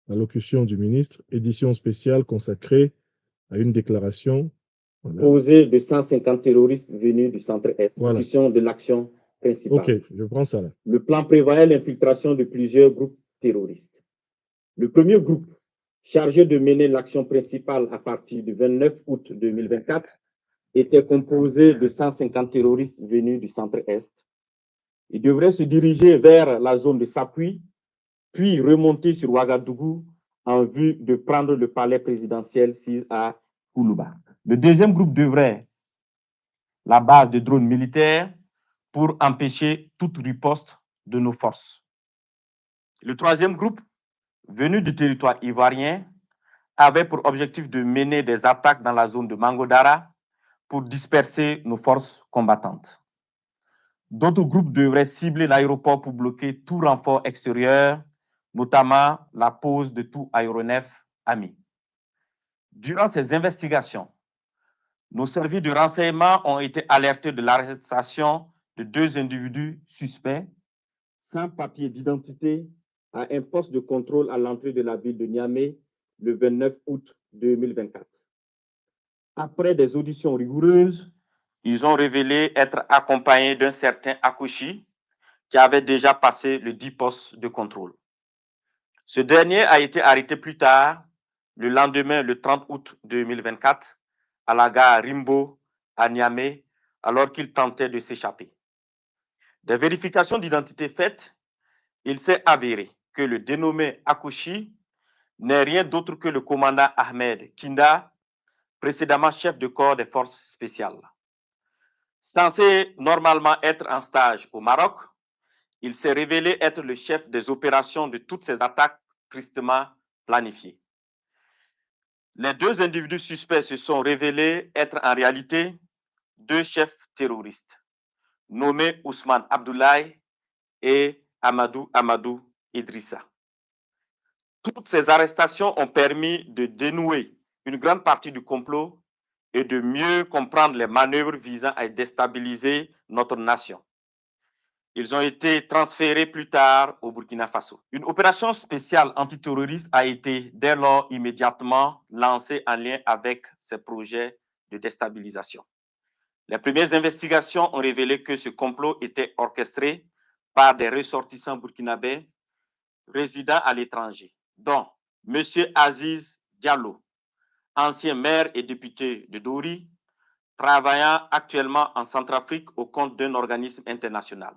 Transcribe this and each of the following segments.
Allocution du ministre, édition spéciale consacrée à une déclaration. Voilà. Composée de 150 terroristes venus du centre-Est. Voilà. Exécution de l'action principale. Ok, je prends ça là. Le plan prévoyait l'infiltration de plusieurs groupes terroristes. Le premier groupe, chargé de mener l'action principale à partir du 29 août 2024, était composé de 150 terroristes venus du centre-Est. Ils devraient se diriger vers la zone de Sapui, puis remonter sur Ouagadougou en vue de prendre le palais présidentiel à Koulouba. Le deuxième groupe devrait la base de drones militaires pour empêcher toute riposte de nos forces. Le troisième groupe, venu du territoire ivoirien, avait pour objectif de mener des attaques dans la zone de Mangodara pour disperser nos forces combattantes. D'autres groupes devraient cibler l'aéroport pour bloquer tout renfort extérieur, notamment la pose de tout aéronef ami. Durant ces investigations, nos services de renseignement ont été alertés de l'arrestation de 2 individus suspects sans papier d'identité à un poste de contrôle à l'entrée de la ville de Niamey le 29 août 2024. Après des auditions rigoureuses, ils ont révélé être accompagnés d'un certain Akouchi qui avait déjà passé le 10 postes de contrôle. Ce dernier a été arrêté plus tard, le lendemain, le 30 août 2024, à la gare Rimbo, à Niamey, alors qu'il tentait de s'échapper. Des vérifications d'identité faites, il s'est avéré que le dénommé Akouchi n'est rien d'autre que le commandant Ahmed Kinda, précédemment chef de corps des forces spéciales. Censé normalement être en stage au Maroc, il s'est révélé être le chef des opérations de toutes ces attaques tristement planifiées. Les 2 individus suspects se sont révélés être en réalité 2 chefs terroristes, nommés Ousmane Abdoulaye et Amadou Idrissa. Toutes ces arrestations ont permis de dénouer une grande partie du complot et de mieux comprendre les manœuvres visant à déstabiliser notre nation. Ils ont été transférés plus tard au Burkina Faso. Une opération spéciale antiterroriste a été dès lors immédiatement lancée en lien avec ces projets de déstabilisation. Les premières investigations ont révélé que ce complot était orchestré par des ressortissants burkinabés résidant à l'étranger, dont M. Aziz Diallo, ancien maire et député de Dori, travaillant actuellement en Centrafrique au compte d'un organisme international.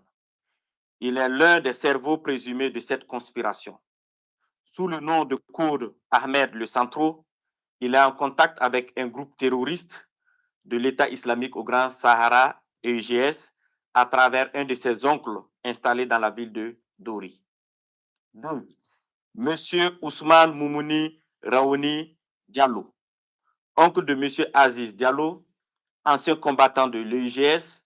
Il est l'un des cerveaux présumés de cette conspiration. Sous le nom de code Ahmed le Centro, il est en contact avec un groupe terroriste de l'État islamique au Grand Sahara, EIGS, à travers un de ses oncles installé dans la ville de Dori. 2. Monsieur Ousmane Moumouni Raouni Diallo, oncle de Monsieur Aziz Diallo, ancien combattant de l'EIGS,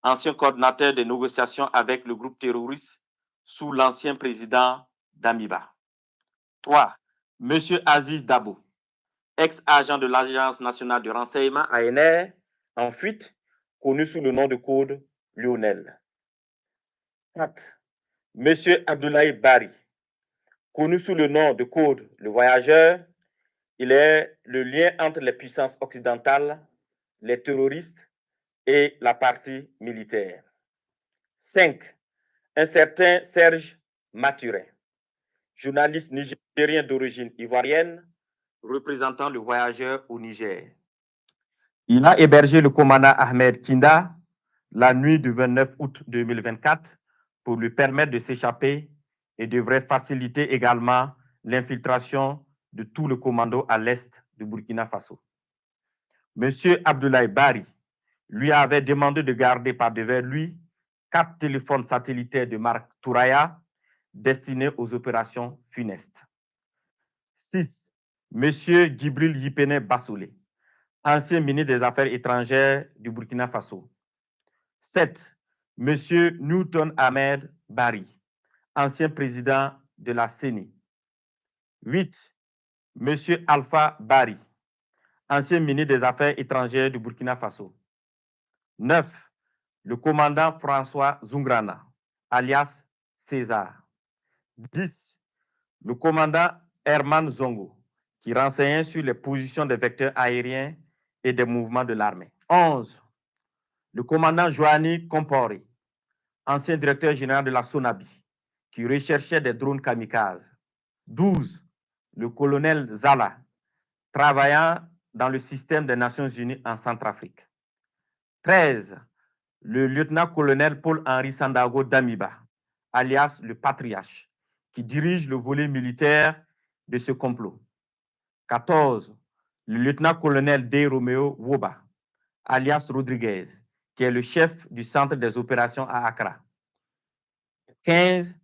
ancien coordinateur des négociations avec le groupe terroriste sous l'ancien président Damiba. 3. Monsieur Aziz Dabo, ex-agent de l'Agence nationale de renseignement ANR, en fuite, connu sous le nom de code Lionel. 4. Monsieur Abdoulaye Bari, connu sous le nom de code Le Voyageur, il est le lien entre les puissances occidentales, les terroristes et la partie militaire. 5. Un certain Serge Maturin, journaliste nigérien d'origine ivoirienne, représentant le Voyageur au Niger. Il a hébergé le commandant Ahmed Kinda la nuit du 29 août 2024 pour lui permettre de s'échapper et devrait faciliter également l'infiltration de tout le commando à l'est du Burkina Faso. Monsieur Abdoulaye Bari lui avait demandé de garder par devers lui 4 téléphones satellitaires de marque Touraya destinés aux opérations funestes. 6. Monsieur Djibril Yipene Bassolé, ancien ministre des Affaires étrangères du Burkina Faso. 7. Monsieur Newton Ahmed Bari, ancien président de la CENI. 8. Monsieur Alpha Bari, ancien ministre des Affaires étrangères du Burkina Faso. 9. Le commandant François Zungrana, alias César. 10. Le commandant Herman Zongo, qui renseignait sur les positions des vecteurs aériens et des mouvements de l'armée. 11. Le commandant Joanny Compori, ancien directeur général de la SONABI, qui recherchait des drones kamikazes. 12. Le colonel Zala, travaillant dans le système des Nations Unies en Centrafrique. 13. Le lieutenant-colonel Paul-Henri Sandago Damiba, alias le Patriarche, qui dirige le volet militaire de ce complot. 14. Le lieutenant-colonel D. Romeo Woba, alias Rodriguez, qui est le chef du centre des opérations à Accra. 15.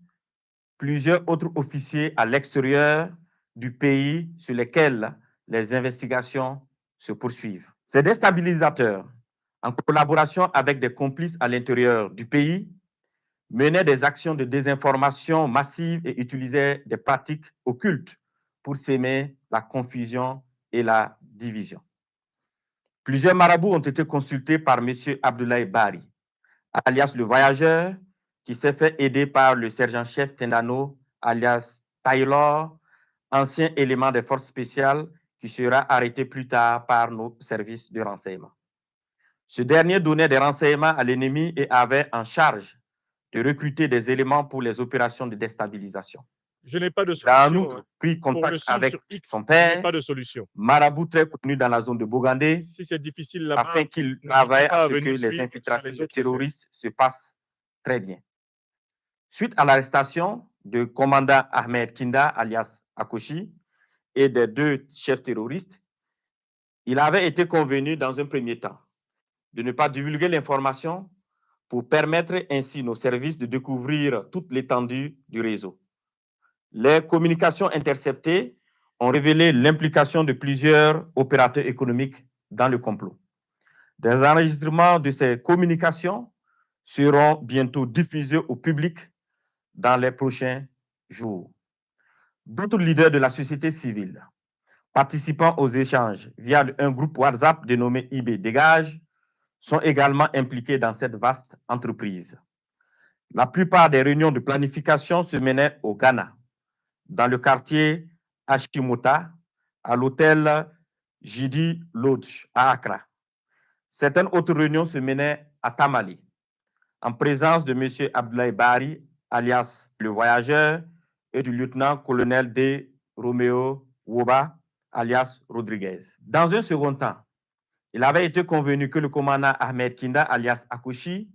Plusieurs autres officiers à l'extérieur du pays sur lesquels les investigations se poursuivent. Ces déstabilisateurs, en collaboration avec des complices à l'intérieur du pays, menaient des actions de désinformation massive et utilisaient des pratiques occultes pour s'aimer la confusion et la division. Plusieurs marabouts ont été consultés par M. Abdoulaye Bari, alias le voyageur, qui s'est fait aider par le sergent-chef Tendano, alias Taylor, ancien élément des forces spéciales, qui sera arrêté plus tard par nos services de renseignement. Ce dernier donnait des renseignements à l'ennemi et avait en charge de recruter des éléments pour les opérations de déstabilisation. Je n'ai pas de Il a en solution. outre pris Pour le contact suivre avec sur X, son je n'ai père, pas de solution. marabout très connu dans la zone de Bogandé, Si c'est difficile là-bas, afin qu'il n'hésitez travaille pas à à ce que venir les suivre sur infiltrations les de autres terroristes se passent très bien. Suite à l'arrestation du commandant Ahmed Kinda, alias Akoshi, et des 2 chefs terroristes, il avait été convenu dans un premier temps de ne pas divulguer l'information pour permettre ainsi nos services de découvrir toute l'étendue du réseau. Les communications interceptées ont révélé l'implication de plusieurs opérateurs économiques dans le complot. Des enregistrements de ces communications seront bientôt diffusés au public dans les prochains jours. D'autres leaders de la société civile participant aux échanges via un groupe WhatsApp dénommé IB Dégage sont également impliqués dans cette vaste entreprise. La plupart des réunions de planification se menaient au Ghana, dans le quartier Ashimota, à l'hôtel Jidi Lodge à Accra. Certaines autres réunions se menaient à Tamale, en présence de M. Abdoulaye Bari, alias le voyageur, et du lieutenant-colonel D. Romeo Woba, alias Rodriguez. Dans un second temps, il avait été convenu que le commandant Ahmed Kinda, alias Akoshi,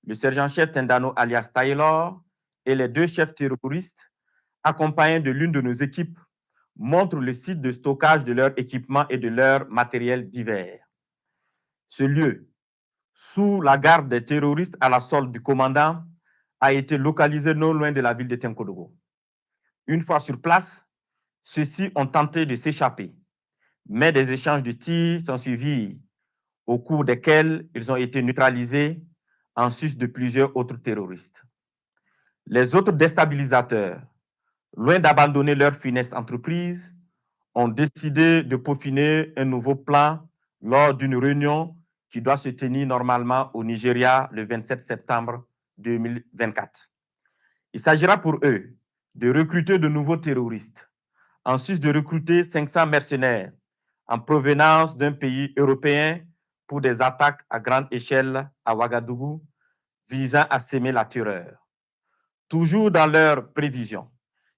le sergent-chef Tendano, alias Taylor, et les 2 chefs terroristes, accompagnés de l'une de nos équipes, montrent le site de stockage de leurs équipements et de leurs matériels divers. Ce lieu, sous la garde des terroristes à la solde du commandant, a été localisé non loin de la ville de Tenkodogo. Une fois sur place, ceux-ci ont tenté de s'échapper, mais des échanges de tirs sont suivis, au cours desquels ils ont été neutralisés en sus de plusieurs autres terroristes. Les autres déstabilisateurs, loin d'abandonner leur funeste entreprise, ont décidé de peaufiner un nouveau plan lors d'une réunion qui doit se tenir normalement au Nigeria le 27 septembre 2024. Il s'agira pour eux de recruter de nouveaux terroristes, en sus de recruter 500 mercenaires en provenance d'un pays européen pour des attaques à grande échelle à Ouagadougou visant à semer la terreur. Toujours dans leurs prévisions,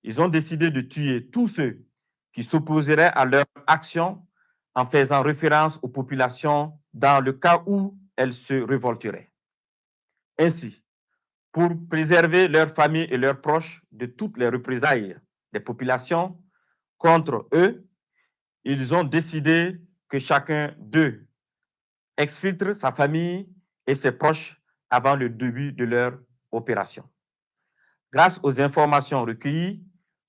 ils ont décidé de tuer tous ceux qui s'opposeraient à leur action en faisant référence aux populations dans le cas où elles se révolteraient. Ainsi, pour préserver leurs familles et leurs proches de toutes les représailles des populations contre eux, ils ont décidé que chacun d'eux exfiltre sa famille et ses proches avant le début de leur opération. Grâce aux informations recueillies,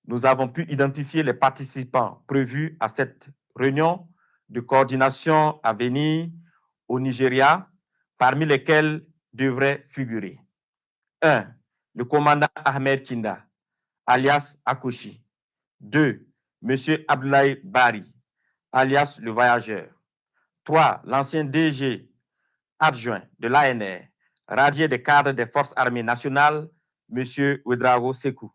nous avons pu identifier les participants prévus à cette réunion de coordination à venir au Nigeria, parmi lesquels devraient figurer 1. Le commandant Ahmed Kinda, alias Akoshi. 2. M. Abdoulaye Bari, alias le voyageur. 3. L'ancien DG adjoint de l'ANR, radié des cadres des forces armées nationales, M. Ouedraogo Sekou.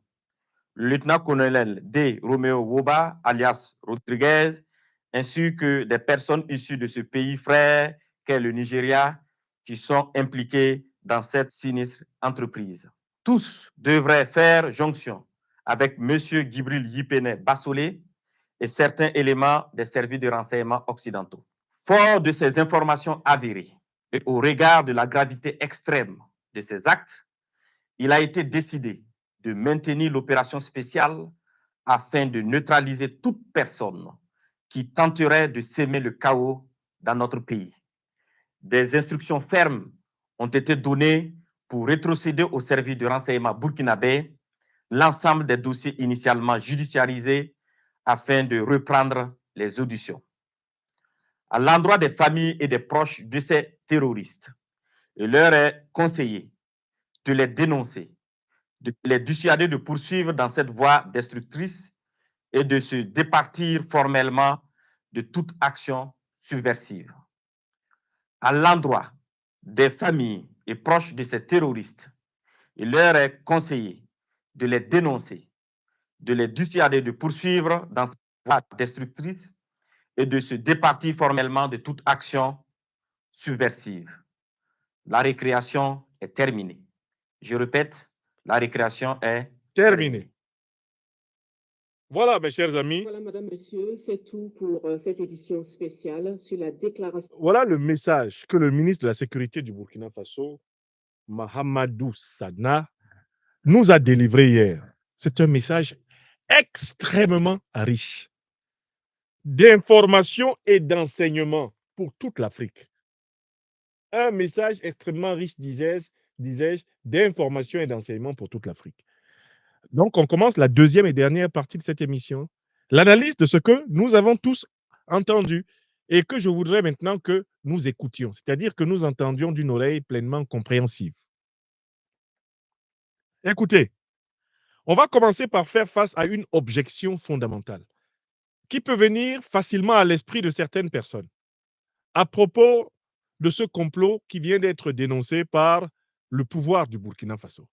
le lieutenant-colonel D. Romeo Woba, alias Rodriguez, ainsi que des personnes issues de ce pays frère qu'est le Nigeria, qui sont impliquées dans cette sinistre entreprise. Tous devraient faire jonction avec M. Gibril Yipene Bassolé et certains éléments des services de renseignement occidentaux. Fort de ces informations avérées et au regard de la gravité extrême de ces actes, il a été décidé de maintenir l'opération spéciale afin de neutraliser toute personne qui tenterait de s'aimer le chaos dans notre pays. Des instructions fermes ont été données pour rétrocéder au service de renseignement burkinabé l'ensemble des dossiers initialement judiciarisés afin de reprendre les auditions. À l'endroit des familles et des proches de ces terroristes, il leur est conseillé de les dénoncer, de les dissuader de poursuivre dans cette voie destructrice et de se départir formellement de toute action subversive. À l'endroit des familles et proches de ces terroristes, il leur est conseillé de les dénoncer, de les dissuader de poursuivre dans cette voie destructrice et de se départir formellement de toute action subversive. La récréation est terminée. Je répète, la récréation est Terminé. Voilà, mes chers amis. Voilà, madame, monsieur, c'est tout pour cette édition spéciale sur la déclaration. Voilà le message que le ministre de la Sécurité du Burkina Faso, Mahamadou Sadna, nous a délivré hier. C'est un message extrêmement riche d'informations et d'enseignements pour toute l'Afrique. Un message extrêmement riche, disais-je, d'informations et d'enseignements pour toute l'Afrique. Donc, on commence la deuxième et dernière partie de cette émission. L'analyse de ce que nous avons tous entendu et que je voudrais maintenant que nous écoutions, c'est-à-dire que nous entendions d'une oreille pleinement compréhensive. Écoutez, on va commencer par faire face à une objection fondamentale qui peut venir facilement à l'esprit de certaines personnes à propos de ce complot qui vient d'être dénoncé par le pouvoir du Burkina Faso.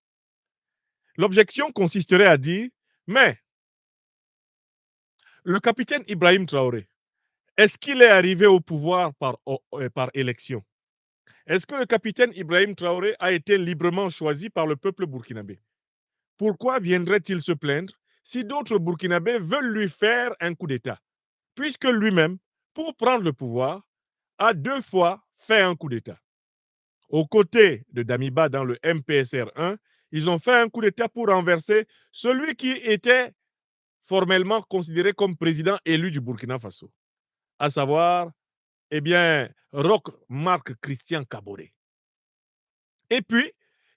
L'objection consisterait à dire, mais le capitaine Ibrahim Traoré, est-ce qu'il est arrivé au pouvoir par élection? Est-ce que le capitaine Ibrahim Traoré a été librement choisi par le peuple burkinabé? Pourquoi viendrait-il se plaindre si d'autres Burkinabés veulent lui faire un coup d'État? Puisque lui-même, pour prendre le pouvoir, a 2 fois fait un coup d'État. Aux côtés de Damiba dans le MPSR 1, ils ont fait un coup d'État pour renverser celui qui était formellement considéré comme président élu du Burkina Faso, à savoir, eh bien, Roch Marc Christian Kaboré. Et puis,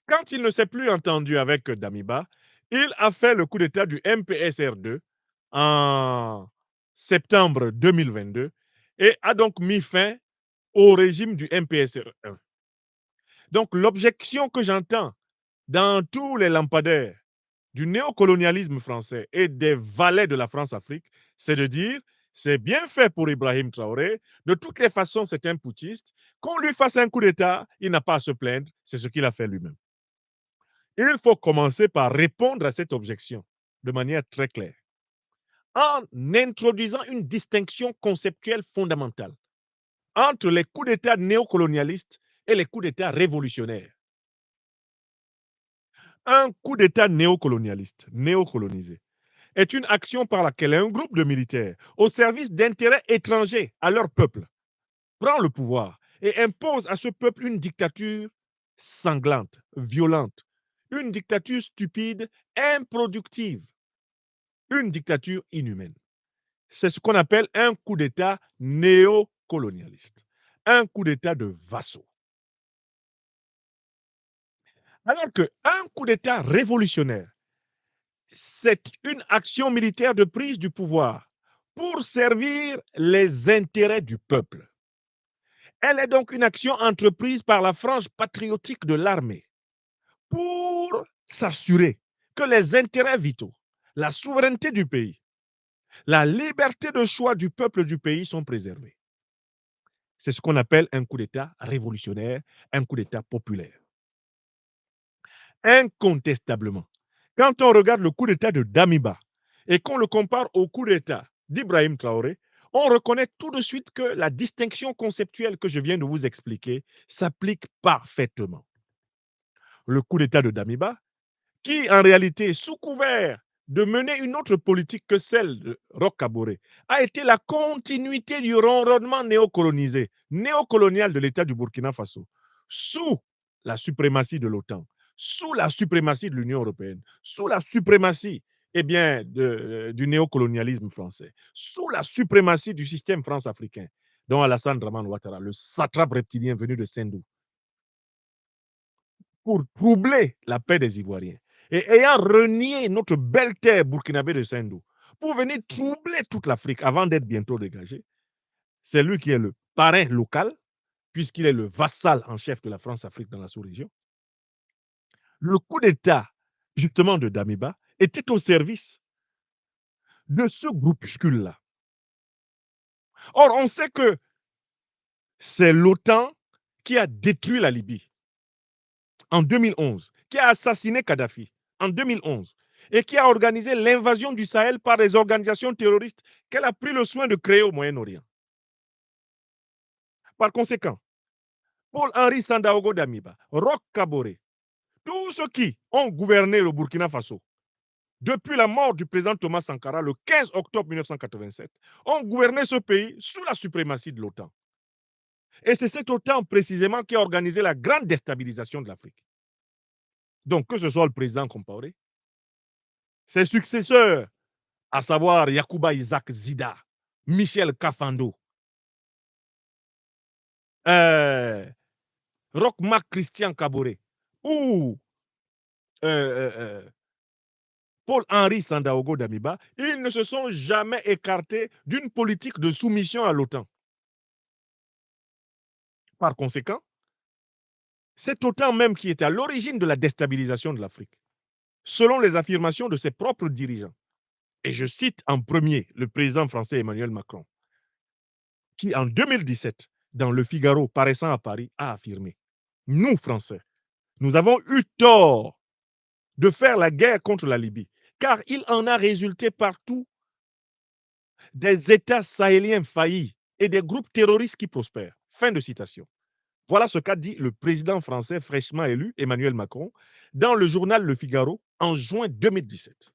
quand il ne s'est plus entendu avec Damiba, il a fait le coup d'État du MPSR2 en septembre 2022 et a donc mis fin au régime du MPSR1. Donc, l'objection que j'entends dans tous les lampadaires du néocolonialisme français et des valets de la France-Afrique, c'est de dire c'est bien fait pour Ibrahim Traoré, de toutes les façons c'est un putschiste, qu'on lui fasse un coup d'État, il n'a pas à se plaindre, c'est ce qu'il a fait lui-même. Il faut commencer par répondre à cette objection de manière très claire, en introduisant une distinction conceptuelle fondamentale entre les coups d'État néocolonialistes et les coups d'État révolutionnaires. Un coup d'État néocolonialiste, néocolonisé, est une action par laquelle un groupe de militaires au service d'intérêts étrangers à leur peuple prend le pouvoir et impose à ce peuple une dictature sanglante, violente, une dictature stupide, improductive, une dictature inhumaine. C'est ce qu'on appelle un coup d'État néocolonialiste, un coup d'État de vassaux. Alors qu'un coup d'État révolutionnaire, c'est une action militaire de prise du pouvoir pour servir les intérêts du peuple. Elle est donc une action entreprise par la frange patriotique de l'armée pour s'assurer que les intérêts vitaux, la souveraineté du pays, la liberté de choix du peuple du pays sont préservés. C'est ce qu'on appelle un coup d'État révolutionnaire, un coup d'État populaire. Incontestablement, quand on regarde le coup d'État de Damiba et qu'on le compare au coup d'État d'Ibrahim Traoré, on reconnaît tout de suite que la distinction conceptuelle que je viens de vous expliquer s'applique parfaitement. Le coup d'État de Damiba, qui en réalité, sous couvert de mener une autre politique que celle de Roch Kaboré, a été la continuité du ronronnement néocolonial de l'État du Burkina Faso, sous la suprématie de l'OTAN, sous la suprématie de l'Union européenne, sous la suprématie du néocolonialisme français, sous la suprématie du système france-africain, dont Alassane Draman Ouattara, le satrape reptilien venu de Sendou, pour troubler la paix des Ivoiriens. Et ayant renié notre belle terre burkinabé de Sendou, pour venir troubler toute l'Afrique avant d'être bientôt dégagé, c'est lui qui est le parrain local, puisqu'il est le vassal en chef de la France-Afrique dans la sous-région. Le coup d'État, justement, de Damiba était au service de ce groupuscule-là. Or, on sait que c'est l'OTAN qui a détruit la Libye en 2011, qui a assassiné Kadhafi en 2011 et qui a organisé l'invasion du Sahel par les organisations terroristes qu'elle a pris le soin de créer au Moyen-Orient. Par conséquent, Paul-Henri Sandaogo Damiba, Roch Kaboré, tous ceux qui ont gouverné le Burkina Faso depuis la mort du président Thomas Sankara le 15 octobre 1987, ont gouverné ce pays sous la suprématie de l'OTAN. Et c'est cet OTAN précisément qui a organisé la grande déstabilisation de l'Afrique. Donc, que ce soit le président Compaoré, ses successeurs, à savoir Yacouba Isaac Zida, Michel Kafando, Roch-Marc Christian Kaboré ou Paul-Henri Sandaogo Damiba, ils ne se sont jamais écartés d'une politique de soumission à l'OTAN. Par conséquent, c'est OTAN même qui est à l'origine de la déstabilisation de l'Afrique, selon les affirmations de ses propres dirigeants. Et je cite en premier le président français Emmanuel Macron, qui en 2017, dans Le Figaro paraissant à Paris, a affirmé: nous, Français, nous avons eu tort de faire la guerre contre la Libye, car il en a résulté partout des États sahéliens faillis et des groupes terroristes qui prospèrent. Fin de citation. Voilà ce qu'a dit le président français fraîchement élu, Emmanuel Macron, dans le journal Le Figaro en juin 2017.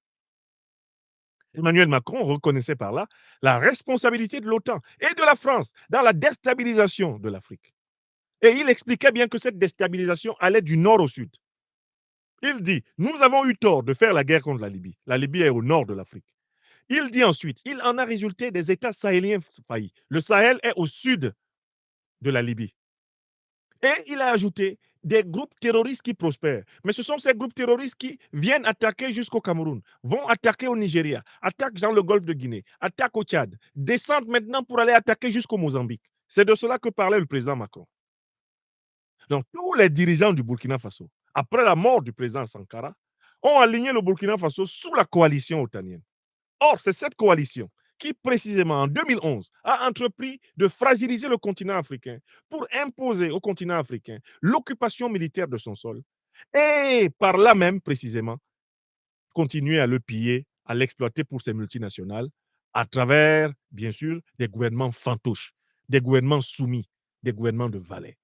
Emmanuel Macron reconnaissait par là la responsabilité de l'OTAN et de la France dans la déstabilisation de l'Afrique. Et il expliquait bien que cette déstabilisation allait du nord au sud. Il dit: nous avons eu tort de faire la guerre contre la Libye. La Libye est au nord de l'Afrique. Il dit ensuite: il en a résulté des États sahéliens faillis. Le Sahel est au sud de la Libye. Et il a ajouté des groupes terroristes qui prospèrent. Mais ce sont ces groupes terroristes qui viennent attaquer jusqu'au Cameroun, vont attaquer au Nigeria, attaquent dans le golfe de Guinée, attaquent au Tchad, descendent maintenant pour aller attaquer jusqu'au Mozambique. C'est de cela que parlait le président Macron. Donc tous les dirigeants du Burkina Faso, après la mort du président Sankara, ont aligné le Burkina Faso sous la coalition otanienne. Or, c'est cette coalition qui, précisément en 2011, a entrepris de fragiliser le continent africain pour imposer au continent africain l'occupation militaire de son sol et par là même, précisément, continuer à le piller, à l'exploiter pour ses multinationales à travers, bien sûr, des gouvernements fantoches, des gouvernements soumis, des gouvernements de valets.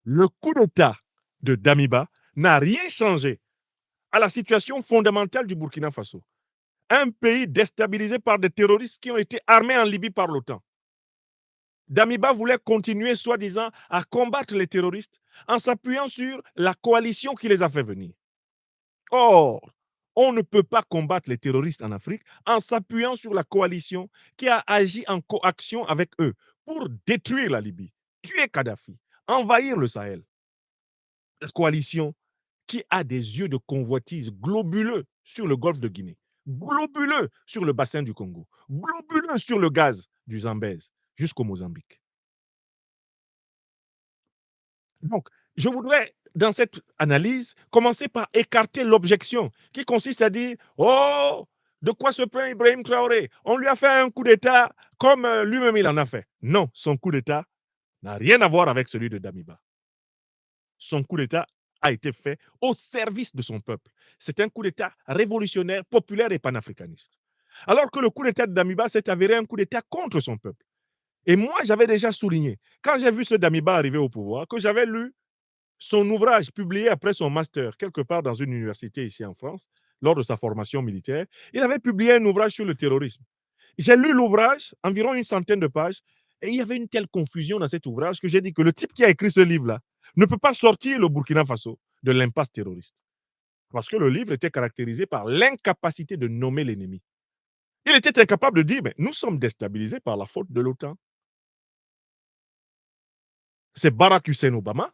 Le coup d'État de Damiba n'a rien changé à la situation fondamentale du Burkina Faso. Un pays déstabilisé par des terroristes qui ont été armés en Libye par l'OTAN. Damiba voulait continuer, soi-disant, à combattre les terroristes en s'appuyant sur la coalition qui les a fait venir. Or, on ne peut pas combattre les terroristes en Afrique en s'appuyant sur la coalition qui a agi en coaction avec eux pour détruire la Libye, tuer Kadhafi, envahir le Sahel. La coalition qui a des yeux de convoitise globuleux sur le golfe de Guinée, globuleux sur le bassin du Congo, globuleux sur le gaz du Zambèze jusqu'au Mozambique. Donc, je voudrais, dans cette analyse, commencer par écarter l'objection qui consiste à dire: oh, de quoi se plaint Ibrahim Traoré? On lui a fait un coup d'État comme lui-même il en a fait. Non, son coup d'État n'a rien à voir avec celui de Damiba. Son coup d'État a été fait au service de son peuple. C'est un coup d'État révolutionnaire, populaire et panafricaniste. Alors que le coup d'État de Damiba s'est avéré un coup d'État contre son peuple. Et moi, j'avais déjà souligné, quand j'ai vu ce Damiba arriver au pouvoir, que j'avais lu son ouvrage publié après son master, quelque part dans une université ici en France, lors de sa formation militaire. Il avait publié un ouvrage sur le terrorisme. J'ai lu l'ouvrage, environ une centaine de pages, et il y avait une telle confusion dans cet ouvrage que j'ai dit que le type qui a écrit ce livre-là ne peut pas sortir le Burkina Faso de l'impasse terroriste. Parce que le livre était caractérisé par l'incapacité de nommer l'ennemi. Il était incapable de dire, mais nous sommes déstabilisés par la faute de l'OTAN. C'est Barack Hussein Obama,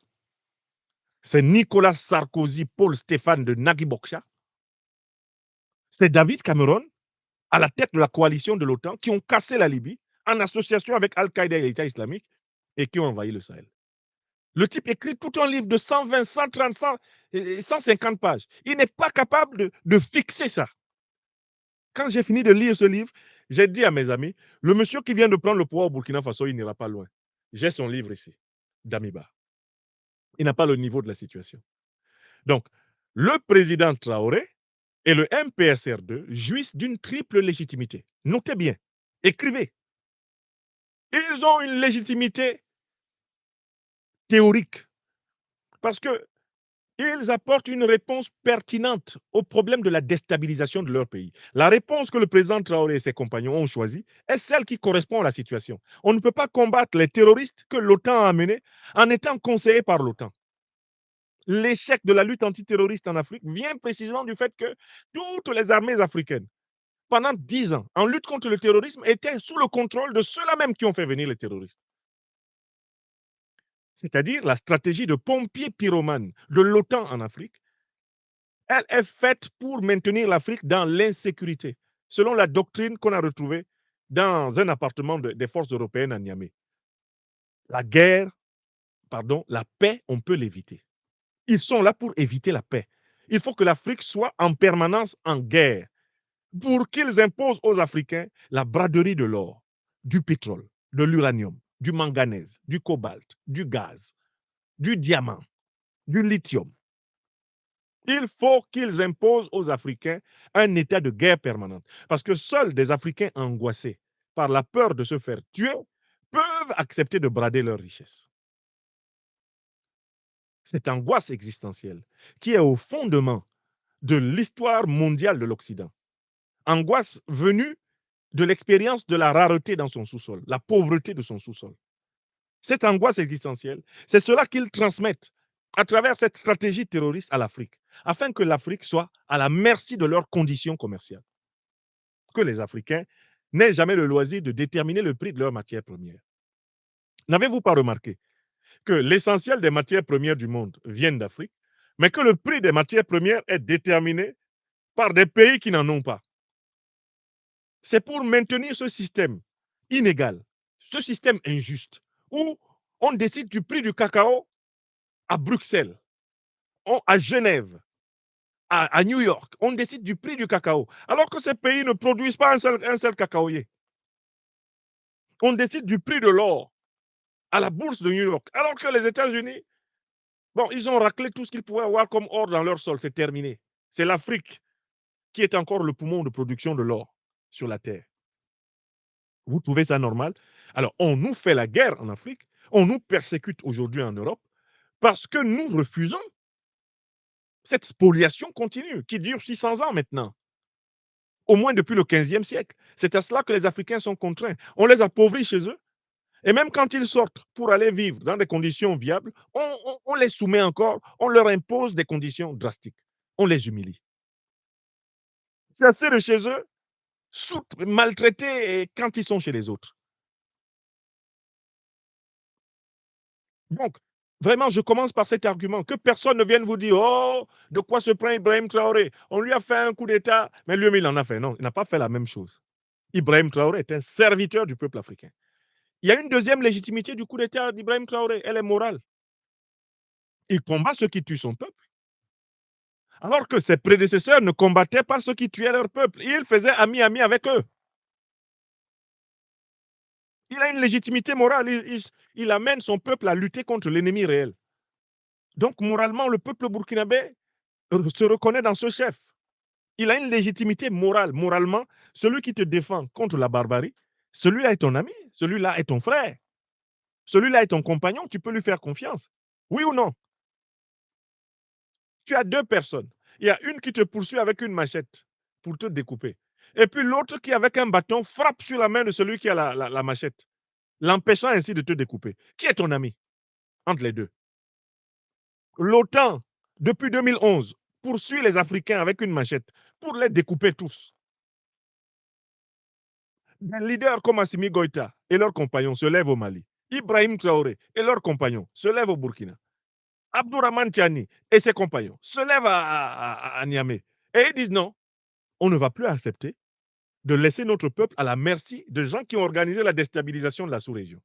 c'est Nicolas Sarkozy, Paul Stéphane de Nagui Boksha, c'est David Cameron, à la tête de la coalition de l'OTAN, qui ont cassé la Libye en association avec Al-Qaïda et l'État islamique et qui ont envahi le Sahel. Le type écrit tout un livre de 120, 130, 150 pages. Il n'est pas capable de fixer ça. Quand j'ai fini de lire ce livre, j'ai dit à mes amis, le monsieur qui vient de prendre le pouvoir au Burkina Faso, il n'ira pas loin. J'ai son livre ici, Damiba. Il n'a pas le niveau de la situation. Donc, le président Traoré et le MPSR2 jouissent d'une triple légitimité. Notez bien, écrivez. Ils ont une légitimité théorique parce qu'ils apportent une réponse pertinente au problème de la déstabilisation de leur pays. La réponse que le président Traoré et ses compagnons ont choisie est celle qui correspond à la situation. On ne peut pas combattre les terroristes que l'OTAN a amenés en étant conseillé par l'OTAN. L'échec de la lutte antiterroriste en Afrique vient précisément du fait que toutes les armées africaines, pendant 10 ans, en lutte contre le terrorisme, étaient sous le contrôle de ceux-là même qui ont fait venir les terroristes. C'est-à-dire la stratégie de pompier pyromane de l'OTAN en Afrique, elle est faite pour maintenir l'Afrique dans l'insécurité, selon la doctrine qu'on a retrouvée dans un appartement des forces européennes à Niamey. La guerre, la paix, on peut l'éviter. Ils sont là pour éviter la paix. Il faut que l'Afrique soit en permanence en guerre pour qu'ils imposent aux Africains la braderie de l'or, du pétrole, de l'uranium, du manganèse, du cobalt, du gaz, du diamant, du lithium. Il faut qu'ils imposent aux Africains un état de guerre permanente. Parce que seuls des Africains angoissés par la peur de se faire tuer peuvent accepter de brader leurs richesses. Cette angoisse existentielle qui est au fondement de l'histoire mondiale de l'Occident. Angoisse venue de l'expérience de la rareté dans son sous-sol, la pauvreté de son sous-sol. Cette angoisse existentielle, c'est cela qu'ils transmettent à travers cette stratégie terroriste à l'Afrique, afin que l'Afrique soit à la merci de leurs conditions commerciales. Que les Africains n'aient jamais le loisir de déterminer le prix de leurs matières premières. N'avez-vous pas remarqué que l'essentiel des matières premières du monde viennent d'Afrique, mais que le prix des matières premières est déterminé par des pays qui n'en ont pas? C'est pour maintenir ce système inégal, ce système injuste, où on décide du prix du cacao à Bruxelles, à Genève, à New York. On décide du prix du cacao, alors que ces pays ne produisent pas un seul cacaoyer. On décide du prix de l'or à la bourse de New York, alors que les États-Unis, bon, ils ont raclé tout ce qu'ils pouvaient avoir comme or dans leur sol, c'est terminé. C'est l'Afrique qui est encore le poumon de production de l'or sur la terre. Vous trouvez ça normal? Alors, on nous fait la guerre en Afrique, on nous persécute aujourd'hui en Europe, parce que nous refusons cette spoliation continue qui dure 600 ans maintenant, au moins depuis le 15e siècle. C'est à cela que les Africains sont contraints. On les appauvrit chez eux, et même quand ils sortent pour aller vivre dans des conditions viables, on les soumet encore, on leur impose des conditions drastiques, on les humilie. Chassés de chez eux, maltraités quand ils sont chez les autres. Donc, vraiment, je commence par cet argument, que personne ne vienne vous dire, oh, de quoi se plaint Ibrahim Traoré? On lui a fait un coup d'État, mais lui-même, il en a fait. Non, il n'a pas fait la même chose. Ibrahim Traoré est un serviteur du peuple africain. Il y a une deuxième légitimité du coup d'État d'Ibrahim Traoré, elle est morale. Il combat ceux qui tuent son peuple, alors que ses prédécesseurs ne combattaient pas ceux qui tuaient leur peuple. Il faisait ami-ami avec eux. Il a une légitimité morale. Il amène son peuple à lutter contre l'ennemi réel. Donc, moralement, le peuple burkinabé se reconnaît dans ce chef. Il a une légitimité morale. Moralement, celui qui te défend contre la barbarie, celui-là est ton ami, celui-là est ton frère, celui-là est ton compagnon, tu peux lui faire confiance. Oui ou non? Tu as deux personnes. Il y a une qui te poursuit avec une machette pour te découper. Et puis l'autre qui, avec un bâton, frappe sur la main de celui qui a la machette, l'empêchant ainsi de te découper. Qui est ton ami entre les deux? L'OTAN, depuis 2011, poursuit les Africains avec une machette pour les découper tous. Des leaders comme Assimi Goïta et leurs compagnons se lèvent au Mali. Ibrahim Traoré et leurs compagnons se lèvent au Burkina. Abdourahmane Tiani et ses compagnons se lèvent à Niamey. Et ils disent non, on ne va plus accepter de laisser notre peuple à la merci de gens qui ont organisé la déstabilisation de la sous-région.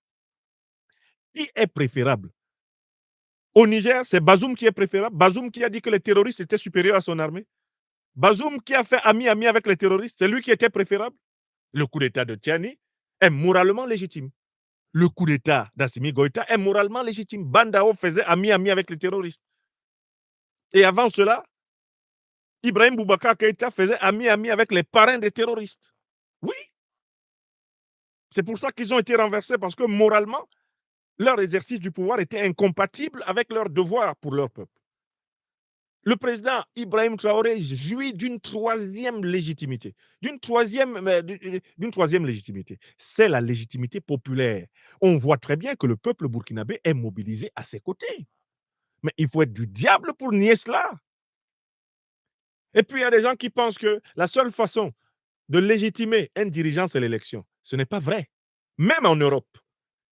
Qui est préférable? Au Niger, c'est Bazoum qui est préférable. Bazoum qui a dit que les terroristes étaient supérieurs à son armée. Bazoum qui a fait ami-ami avec les terroristes, c'est lui qui était préférable. Le coup d'État de Tiani est moralement légitime. Le coup d'État d'Assimi Goïta est moralement légitime. Bandao faisait ami-ami avec les terroristes. Et avant cela, Ibrahim Boubacar Keïta faisait ami-ami avec les parrains des terroristes. Oui. C'est pour ça qu'ils ont été renversés, parce que moralement, leur exercice du pouvoir était incompatible avec leur devoir pour leur peuple. Le président Ibrahim Traoré jouit d'une troisième légitimité. D'une troisième légitimité. C'est la légitimité populaire. On voit très bien que le peuple burkinabé est mobilisé à ses côtés. Mais il faut être du diable pour nier cela. Et puis, il y a des gens qui pensent que la seule façon de légitimer un dirigeant, c'est l'élection. Ce n'est pas vrai. Même en Europe,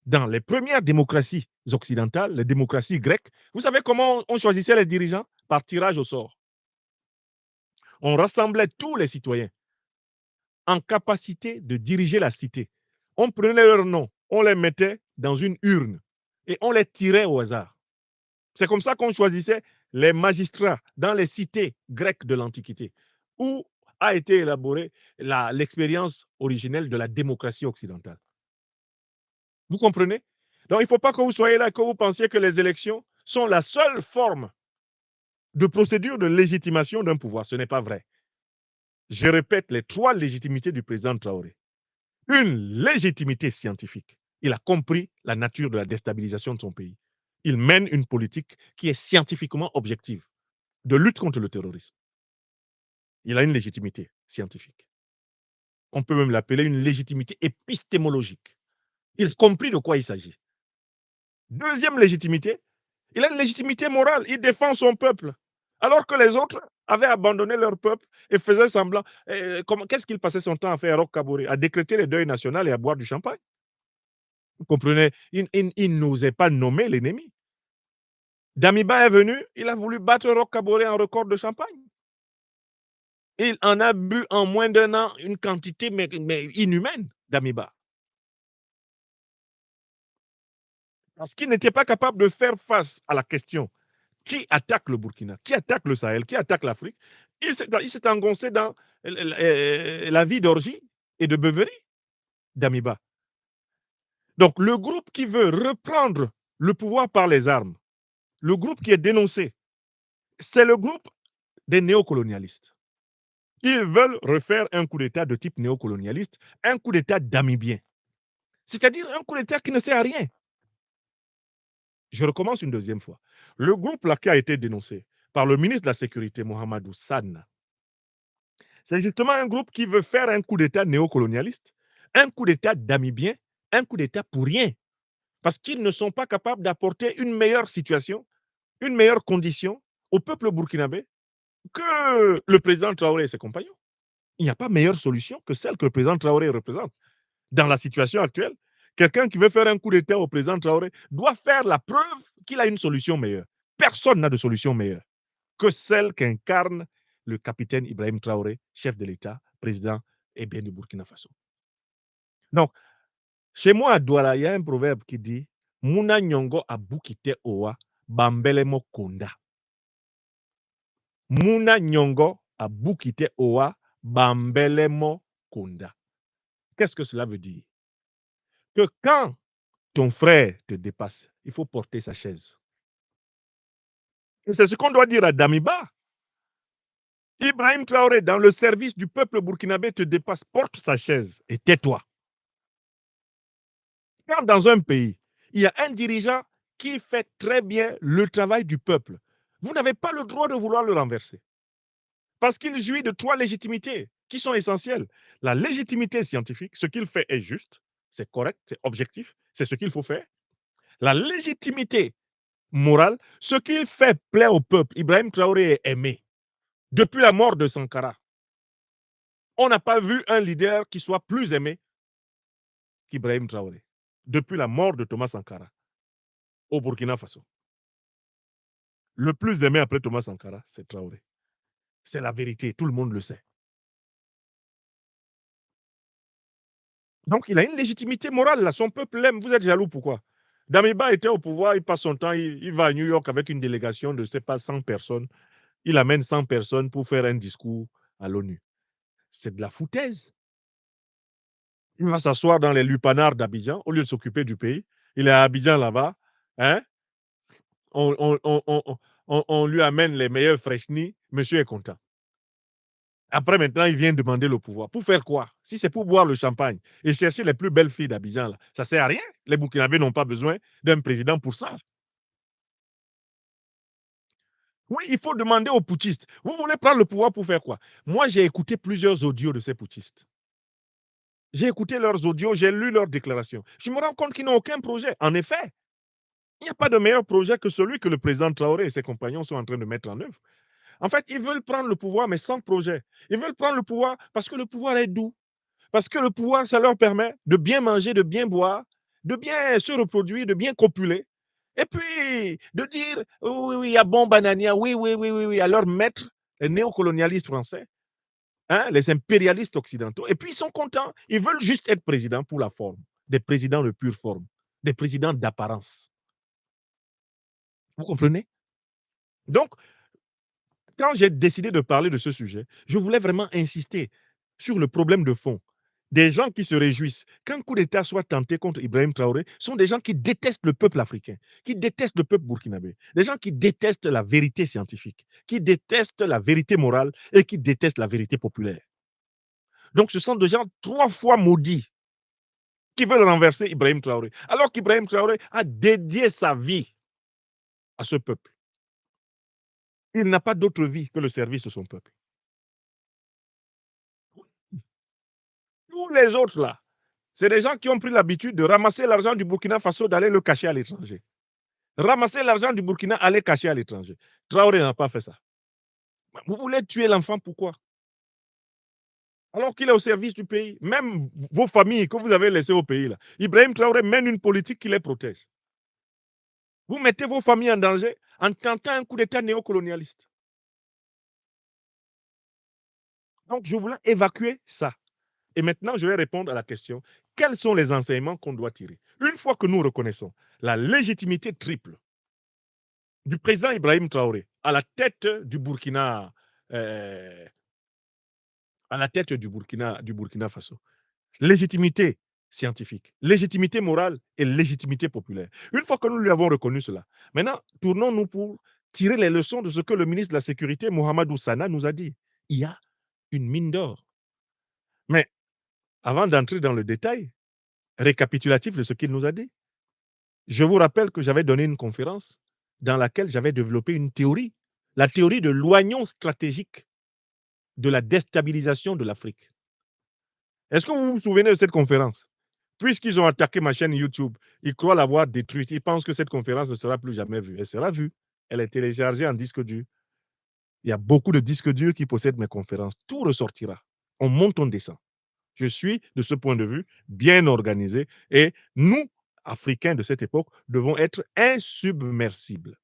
dans les premières démocraties occidentales, les démocraties grecques, vous savez comment on choisissait les dirigeants? Par tirage au sort. On rassemblait tous les citoyens en capacité de diriger la cité. On prenait leurs noms, on les mettait dans une urne et on les tirait au hasard. C'est comme ça qu'on choisissait les magistrats dans les cités grecques de l'Antiquité, où a été élaborée l'expérience originelle de la démocratie occidentale. Vous comprenez? Donc, il ne faut pas que vous soyez là et que vous pensiez que les élections sont la seule forme de procédure de légitimation d'un pouvoir. Ce n'est pas vrai. Je répète les trois légitimités du président Traoré. Une légitimité scientifique. Il a compris la nature de la déstabilisation de son pays. Il mène une politique qui est scientifiquement objective de lutte contre le terrorisme. Il a une légitimité scientifique. On peut même l'appeler une légitimité épistémologique. Il a compris de quoi il s'agit. Deuxième légitimité, il a une légitimité morale. Il défend son peuple. Alors que les autres avaient abandonné leur peuple et faisaient semblant. Qu'est-ce qu'il passait son temps à faire à Roch Kaboré? À décréter le deuil national et à boire du champagne. Vous comprenez? Il n'osait pas nommer l'ennemi. Damiba est venu, il a voulu battre Roch Kaboré en record de champagne. Il en a bu en moins d'un an une quantité mais inhumaine, Damiba. Parce qu'il n'était pas capable de faire face à la question qui attaque le Burkina, qui attaque le Sahel, qui attaque l'Afrique. Il s'est engoncé dans la vie d'orgie et de beuverie, Damiba. Donc, le groupe qui veut reprendre le pouvoir par les armes, le groupe qui est dénoncé, c'est le groupe des néocolonialistes. Ils veulent refaire un coup d'État de type néocolonialiste, un coup d'État damibien. C'est-à-dire un coup d'État qui ne sert à rien. Je recommence une deuxième fois. Le groupe là qui a été dénoncé par le ministre de la Sécurité, Mohamedou Sanna, c'est justement un groupe qui veut faire un coup d'État néocolonialiste, un coup d'État damibien, un coup d'État pour rien. Parce qu'ils ne sont pas capables d'apporter une meilleure situation, une meilleure condition au peuple burkinabé que le président Traoré et ses compagnons. Il n'y a pas meilleure solution que celle que le président Traoré représente. Dans la situation actuelle, quelqu'un qui veut faire un coup d'État au président Traoré doit faire la preuve qu'il a une solution meilleure. Personne n'a de solution meilleure que celle qu'incarne le capitaine Ibrahim Traoré, chef de l'État, président et bien du Burkina Faso. Donc, chez moi à Douala, il y a un proverbe qui dit Muna nyongo abukite owa, bambelemo konda. Muna nyongo abukite owa, bambelemo konda. Qu'est-ce que cela veut dire? Que quand ton frère te dépasse, il faut porter sa chaise. Et c'est ce qu'on doit dire à Damiba. Ibrahim Traoré, dans le service du peuple burkinabé, te dépasse, porte sa chaise et tais-toi. Quand dans un pays, il y a un dirigeant qui fait très bien le travail du peuple, vous n'avez pas le droit de vouloir le renverser. Parce qu'il jouit de 3 légitimités qui sont essentielles. La légitimité scientifique, ce qu'il fait est juste, c'est correct, c'est objectif, c'est ce qu'il faut faire. La légitimité morale, ce qu'il fait plaît au peuple. Ibrahim Traoré est aimé. Depuis la mort de Sankara, on n'a pas vu un leader qui soit plus aimé qu'Ibrahim Traoré. Depuis la mort de Thomas Sankara au Burkina Faso. Le plus aimé après Thomas Sankara, c'est Traoré. C'est la vérité, tout le monde le sait. Donc, il a une légitimité morale, là. Son peuple l'aime. Vous êtes jaloux, pourquoi? Damiba était au pouvoir, il passe son temps, il va à New York avec une délégation de, je ne sais pas, 100 personnes. Il amène 100 personnes pour faire un discours à l'ONU. C'est de la foutaise. Il va s'asseoir dans les lupanards d'Abidjan, au lieu de s'occuper du pays. Il est à Abidjan, là-bas. Hein? On lui amène les meilleurs freshnis. Monsieur est content. Après, maintenant, il vient demander le pouvoir. Pour faire quoi? Si c'est pour boire le champagne et chercher les plus belles filles d'Abidjan, là, ça ne sert à rien. Les Burkinabés n'ont pas besoin d'un président pour ça. Oui, il faut demander aux putschistes. Vous voulez prendre le pouvoir pour faire quoi? Moi, j'ai écouté plusieurs audios de ces putschistes. J'ai écouté leurs audios, j'ai lu leurs déclarations. Je me rends compte qu'ils n'ont aucun projet. En effet, il n'y a pas de meilleur projet que celui que le président Traoré et ses compagnons sont en train de mettre en œuvre. En fait, ils veulent prendre le pouvoir, mais sans projet. Ils veulent prendre le pouvoir parce que le pouvoir est doux. Parce que le pouvoir, ça leur permet de bien manger, de bien boire, de bien se reproduire, de bien copuler. Et puis, de dire, oui, oui, il y a bon banania, oui, oui, oui, oui, oui, à leur maître, les néocolonialistes français, hein, les impérialistes occidentaux. Et puis, ils sont contents. Ils veulent juste être présidents pour la forme. Des présidents de pure forme. Des présidents d'apparence. Vous comprenez? Donc, quand j'ai décidé de parler de ce sujet, je voulais vraiment insister sur le problème de fond. Des gens qui se réjouissent qu'un coup d'État soit tenté contre Ibrahim Traoré sont des gens qui détestent le peuple africain, qui détestent le peuple burkinabé, des gens qui détestent la vérité scientifique, qui détestent la vérité morale et qui détestent la vérité populaire. Donc ce sont des gens 3 fois maudits qui veulent renverser Ibrahim Traoré, alors qu'Ibrahim Traoré a dédié sa vie à ce peuple. Il n'a pas d'autre vie que le service de son peuple. Tous les autres là, c'est des gens qui ont pris l'habitude de ramasser l'argent du Burkina Faso, d'aller le cacher à l'étranger. Ramasser l'argent du Burkina, aller cacher à l'étranger. Traoré n'a pas fait ça. Vous voulez tuer l'enfant, pourquoi? Alors qu'il est au service du pays. Même vos familles que vous avez laissées au pays, là, Ibrahim Traoré mène une politique qui les protège. Vous mettez vos familles en danger en tentant un coup d'État néocolonialiste. Donc, je voulais évacuer ça. Et maintenant, je vais répondre à la question, quels sont les enseignements qu'on doit tirer? Une fois que nous reconnaissons la légitimité triple du président Ibrahim Traoré à la tête du Burkina, du Burkina Faso, légitimité scientifique, légitimité morale et légitimité populaire. Une fois que nous lui avons reconnu cela, maintenant, tournons-nous pour tirer les leçons de ce que le ministre de la Sécurité, Mohamedou Sana, nous a dit. Il y a une mine d'or. Mais avant d'entrer dans le détail récapitulatif de ce qu'il nous a dit, je vous rappelle que j'avais donné une conférence dans laquelle j'avais développé une théorie, la théorie de l'oignon stratégique de la déstabilisation de l'Afrique. Est-ce que vous vous souvenez de cette conférence? Puisqu'ils ont attaqué ma chaîne YouTube, ils croient l'avoir détruite. Ils pensent que cette conférence ne sera plus jamais vue. Elle sera vue. Elle est téléchargée en disque dur. Il y a beaucoup de disques durs qui possèdent mes conférences. Tout ressortira. On monte, on descend. Je suis, de ce point de vue, bien organisé et nous, Africains de cette époque, devons être insubmersibles.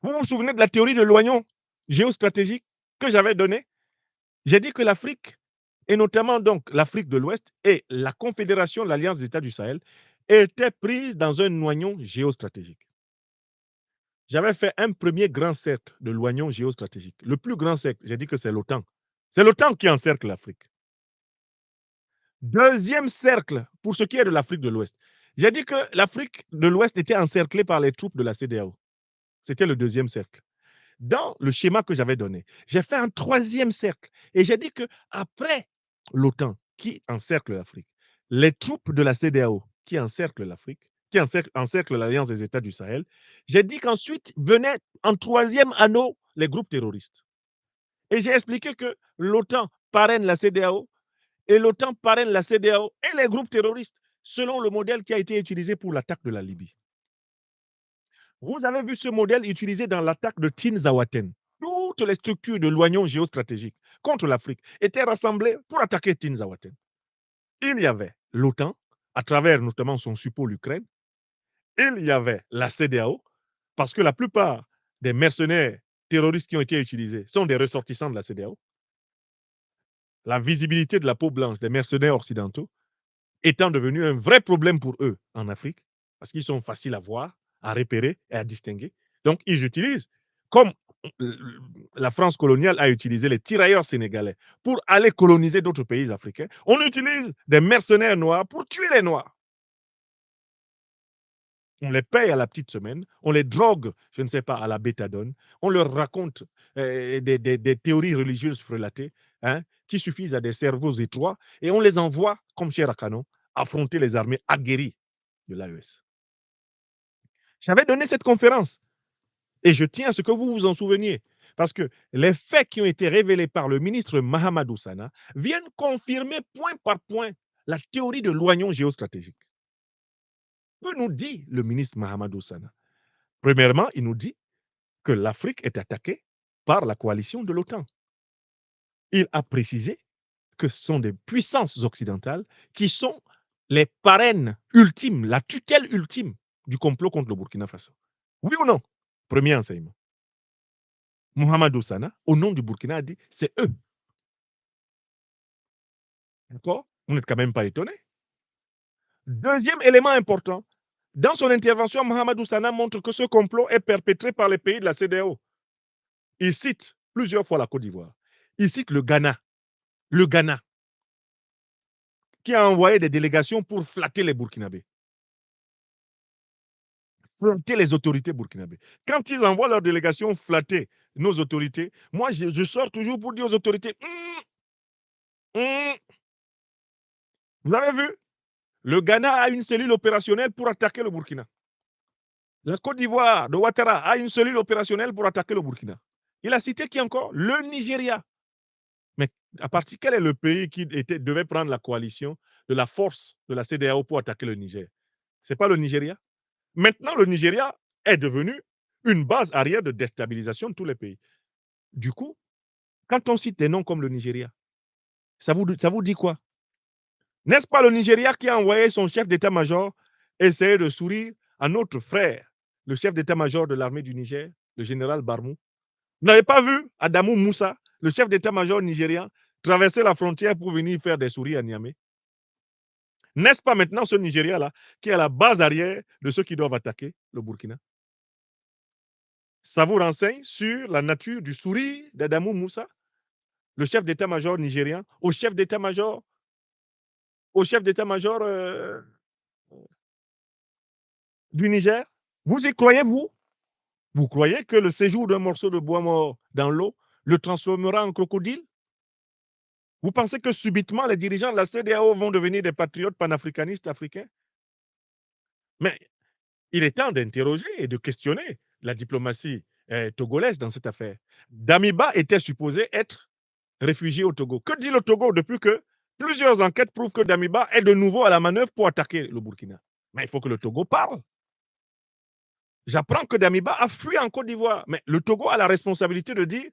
Vous vous souvenez de la théorie de l'oignon géostratégique que j'avais donnée? J'ai dit que l'Afrique, et notamment donc l'Afrique de l'Ouest et la Confédération, l'Alliance des États du Sahel, étaient prises dans un oignon géostratégique. J'avais fait un premier grand cercle de l'oignon géostratégique. Le plus grand cercle, j'ai dit que c'est l'OTAN. C'est l'OTAN qui encercle l'Afrique. Deuxième cercle, pour ce qui est de l'Afrique de l'Ouest. J'ai dit que l'Afrique de l'Ouest était encerclée par les troupes de la CEDEAO. C'était le deuxième cercle. Dans le schéma que j'avais donné, j'ai fait un troisième cercle et j'ai dit qu'après l'OTAN qui encercle l'Afrique, les troupes de la CEDEAO qui encerclent l'Afrique, qui encerclent l'Alliance des États du Sahel, j'ai dit qu'ensuite venaient en troisième anneau les groupes terroristes. Et j'ai expliqué que l'OTAN parraine la CEDEAO et l'OTAN parraine la CEDEAO et les groupes terroristes selon le modèle qui a été utilisé pour l'attaque de la Libye. Vous avez vu ce modèle utilisé dans l'attaque de Tinzaouaten. Toutes les structures de l'oignon géostratégique contre l'Afrique étaient rassemblées pour attaquer Tinzaouaten. Il y avait l'OTAN, à travers notamment son support l'Ukraine. Il y avait la CEDEAO, parce que la plupart des mercenaires terroristes qui ont été utilisés sont des ressortissants de la CEDEAO. La visibilité de la peau blanche des mercenaires occidentaux étant devenue un vrai problème pour eux en Afrique, parce qu'ils sont faciles à voir, à repérer et à distinguer. Donc, ils utilisent, comme la France coloniale a utilisé les tirailleurs sénégalais pour aller coloniser d'autres pays africains, on utilise des mercenaires noirs pour tuer les Noirs. On les paye à la petite semaine, on les drogue, je ne sais pas, à la bétadone, on leur raconte des théories religieuses frelatées, hein, qui suffisent à des cerveaux étroits, et on les envoie, comme cher à canon, affronter les armées aguerries de l'AES. J'avais donné cette conférence, et je tiens à ce que vous vous en souveniez, parce que les faits qui ont été révélés par le ministre Mahamadou Sana viennent confirmer point par point la théorie de l'oignon géostratégique. Que nous dit le ministre Mahamadou Sana? Premièrement, il nous dit que l'Afrique est attaquée par la coalition de l'OTAN. Il a précisé que ce sont des puissances occidentales qui sont les parraines ultimes, la tutelle ultime du complot contre le Burkina Faso. Oui ou non? Premier enseignement. Mohamedou Sana, au nom du Burkina, a dit c'est eux. D'accord? Vous n'êtes quand même pas étonné. Deuxième élément important, dans son intervention, Mohamedou Sana montre que ce complot est perpétré par les pays de la CEDEAO. Il cite plusieurs fois la Côte d'Ivoire. Il cite le Ghana, qui a envoyé des délégations pour flatter les Burkinabés, flatter les autorités burkinabées. Quand ils envoient leurs délégations flatter nos autorités, moi, je sors toujours pour dire aux autorités, vous avez vu, le Ghana a une cellule opérationnelle pour attaquer le Burkina. La Côte d'Ivoire de Ouattara a une cellule opérationnelle pour attaquer le Burkina. Il a cité qui encore? Le Nigeria. Mais à partir, quel est le pays qui devait prendre la coalition de la force de la CEDEAO pour attaquer le Niger? Ce n'est pas le Nigeria? Maintenant, le Nigeria est devenu une base arrière de déstabilisation de tous les pays. Du coup, quand on cite des noms comme le Nigeria, ça vous dit quoi? N'est-ce pas le Nigeria qui a envoyé son chef d'état-major essayer de sourire à notre frère, le chef d'état-major de l'armée du Niger, le général Barmou? Vous n'avez pas vu Adamou Moussa, le chef d'état-major nigérian, traverser la frontière pour venir faire des souris à Niamey? N'est-ce pas maintenant ce Nigeria-là qui est à la base arrière de ceux qui doivent attaquer le Burkina? Ça vous renseigne sur la nature du sourire d'Adamou Moussa, le chef d'état-major nigérien, au chef d'état-major du Niger? Vous y croyez, vous? Vous croyez que le séjour d'un morceau de bois mort dans l'eau le transformera en crocodile? Vous pensez que subitement les dirigeants de la CEDEAO vont devenir des patriotes panafricanistes africains? Mais il est temps d'interroger et de questionner la diplomatie togolaise dans cette affaire. Damiba était supposé être réfugié au Togo. Que dit le Togo depuis que plusieurs enquêtes prouvent que Damiba est de nouveau à la manœuvre pour attaquer le Burkina? Mais il faut que le Togo parle. J'apprends que Damiba a fui en Côte d'Ivoire. Mais le Togo a la responsabilité de dire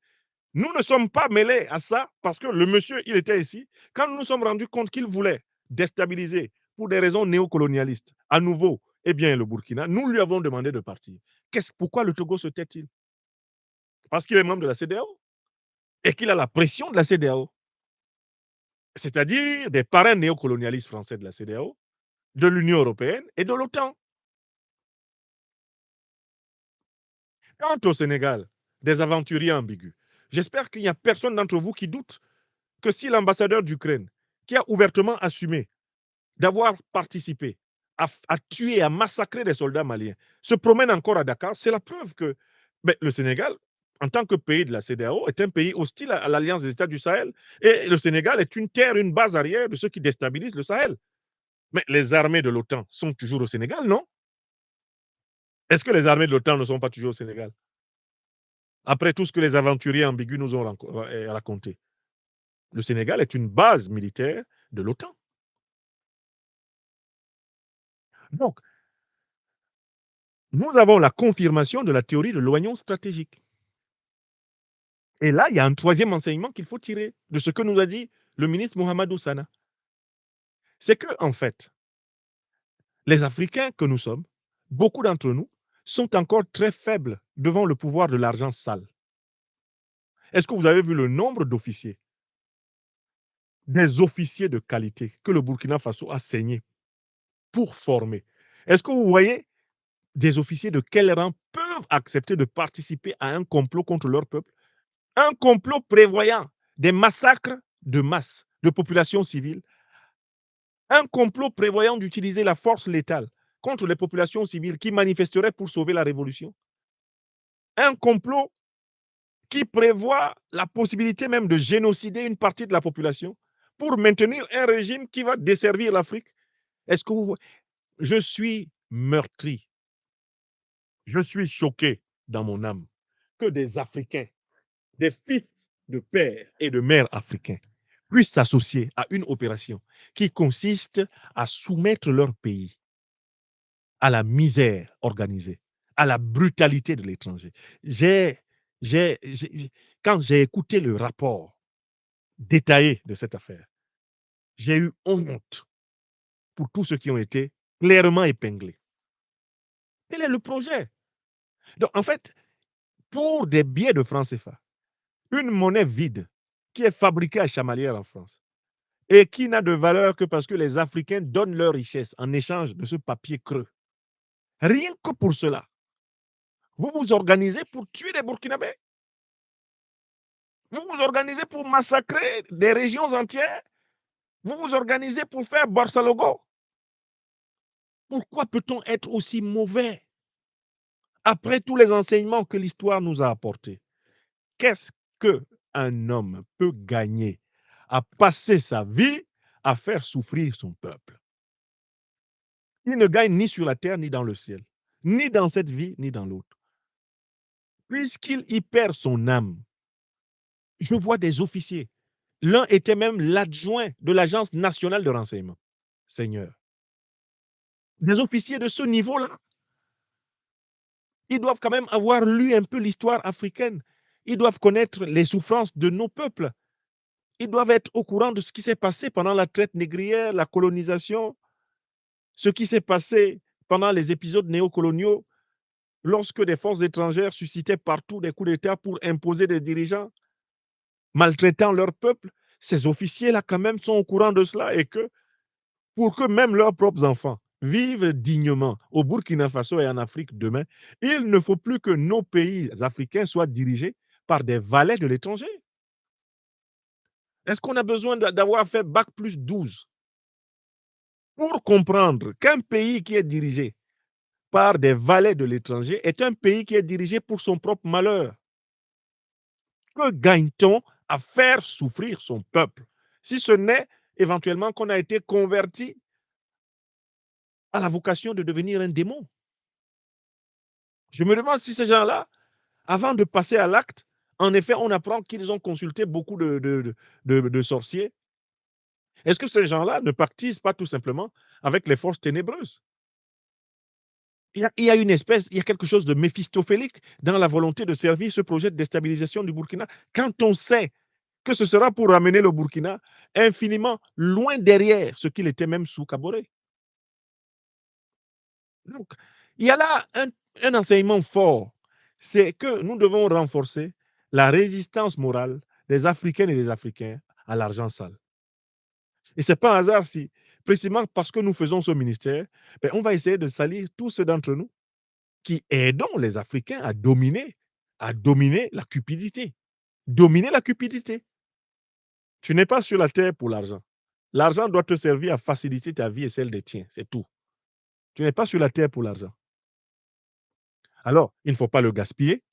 nous ne sommes pas mêlés à ça parce que le monsieur, il était ici. Quand nous nous sommes rendus compte qu'il voulait déstabiliser pour des raisons néocolonialistes, à nouveau, eh bien, le Burkina, nous lui avons demandé de partir. Pourquoi le Togo se tait-il? Parce qu'il est membre de la CEDEAO et qu'il a la pression de la CEDEAO. C'est-à-dire des parrains néocolonialistes français de la CEDEAO, de l'Union européenne et de l'OTAN. Quant au Sénégal, des aventuriers ambigus, j'espère qu'il n'y a personne d'entre vous qui doute que si l'ambassadeur d'Ukraine, qui a ouvertement assumé d'avoir participé à tuer, à massacrer des soldats maliens, se promène encore à Dakar, c'est la preuve que Mais le Sénégal, en tant que pays de la CEDEAO, est un pays hostile à l'Alliance des États du Sahel. Et le Sénégal est une terre, une base arrière de ceux qui déstabilisent le Sahel. Mais les armées de l'OTAN sont toujours au Sénégal, non? Est-ce que les armées de l'OTAN ne sont pas toujours au Sénégal? Après tout ce que les aventuriers ambigus nous ont raconté. Le Sénégal est une base militaire de l'OTAN. Donc, nous avons la confirmation de la théorie de l'éloignement stratégique. Et là, il y a un troisième enseignement qu'il faut tirer de ce que nous a dit le ministre Mohamedou Sana. C'est que, en fait, les Africains que nous sommes, beaucoup d'entre nous, sont encore très faibles devant le pouvoir de l'argent sale. Est-ce que vous avez vu le nombre d'officiers, des officiers de qualité que le Burkina Faso a saigné pour former? Est-ce que vous voyez des officiers de quel rang peuvent accepter de participer à un complot contre leur peuple? Un complot prévoyant des massacres de masse de populations civiles, un complot prévoyant d'utiliser la force létale contre les populations civiles qui manifesteraient pour sauver la révolution, un complot qui prévoit la possibilité même de génocider une partie de la population pour maintenir un régime qui va desservir l'Afrique. Est-ce que vous voyez? Je suis meurtri. Je suis choqué dans mon âme que des Africains, des fils de père et de mère africains puissent s'associer à une opération qui consiste à soumettre leur pays à la misère organisée, à la brutalité de l'étranger. Quand j'ai écouté le rapport détaillé de cette affaire, j'ai eu honte pour tous ceux qui ont été clairement épinglés. Quel est le projet? Donc, en fait, pour des billets de francs CFA, une monnaie vide qui est fabriquée à Chamalières en France et qui n'a de valeur que parce que les Africains donnent leur richesse en échange de ce papier creux. Rien que pour cela, vous vous organisez pour tuer les Burkinabés. Vous vous organisez pour massacrer des régions entières. Vous vous organisez pour faire Barça-Logo. Pourquoi peut-on être aussi mauvais après tous les enseignements que l'histoire nous a apportés? Qu'est-ce qu'un homme peut gagner à passer sa vie à faire souffrir son peuple? Il ne gagne ni sur la terre, ni dans le ciel, ni dans cette vie, ni dans l'autre. Puisqu'il y perd son âme. Je vois des officiers. L'un était même l'adjoint de l'Agence nationale de renseignement. Seigneur. Des officiers de ce niveau-là. Ils doivent quand même avoir lu un peu l'histoire africaine. Ils doivent connaître les souffrances de nos peuples. Ils doivent être au courant de ce qui s'est passé pendant la traite négrière, la colonisation, ce qui s'est passé pendant les épisodes néocoloniaux, lorsque des forces étrangères suscitaient partout des coups d'État pour imposer des dirigeants, maltraitant leur peuple. Ces officiers-là, quand même, sont au courant de cela et que, pour que même leurs propres enfants vivent dignement au Burkina Faso et en Afrique demain, il ne faut plus que nos pays africains soient dirigés par des valets de l'étranger. Est-ce qu'on a besoin d'avoir fait Bac plus 12 pour comprendre qu'un pays qui est dirigé par des valets de l'étranger est un pays qui est dirigé pour son propre malheur? Que gagne-t-on à faire souffrir son peuple si ce n'est éventuellement qu'on a été converti à la vocation de devenir un démon? Je me demande si ces gens-là, avant de passer à l'acte, en effet, on apprend qu'ils ont consulté beaucoup de sorciers. Est-ce que ces gens-là ne participent pas tout simplement avec les forces ténébreuses? Il y a une espèce, il y a quelque chose de méphistophélique dans la volonté de servir ce projet de déstabilisation du Burkina. Quand on sait que ce sera pour ramener le Burkina infiniment loin derrière ce qu'il était même sous Kaboré. Donc, il y a là un enseignement fort, c'est que nous devons renforcer la résistance morale des Africaines et des Africains à l'argent sale. Et ce n'est pas un hasard si, précisément parce que nous faisons ce ministère, on va essayer de salir tous ceux d'entre nous qui aidons les Africains à dominer la cupidité. Dominer la cupidité. Tu n'es pas sur la terre pour l'argent. L'argent doit te servir à faciliter ta vie et celle des tiens, c'est tout. Tu n'es pas sur la terre pour l'argent. Alors, il ne faut pas le gaspiller.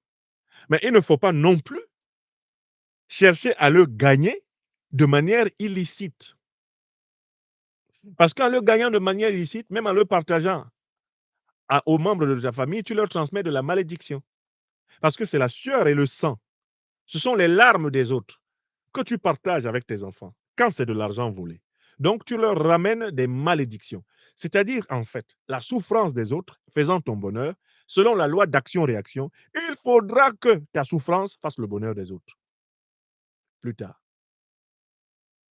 Mais il ne faut pas non plus chercher à le gagner de manière illicite. Parce qu'en le gagnant de manière illicite, même en le partageant aux membres de ta famille, tu leur transmets de la malédiction. Parce que c'est la sueur et le sang. Ce sont les larmes des autres que tu partages avec tes enfants quand c'est de l'argent volé. Donc, tu leur ramènes des malédictions. C'est-à-dire, en fait, la souffrance des autres faisant ton bonheur, selon la loi d'action-réaction, il faudra que ta souffrance fasse le bonheur des autres. Plus tard.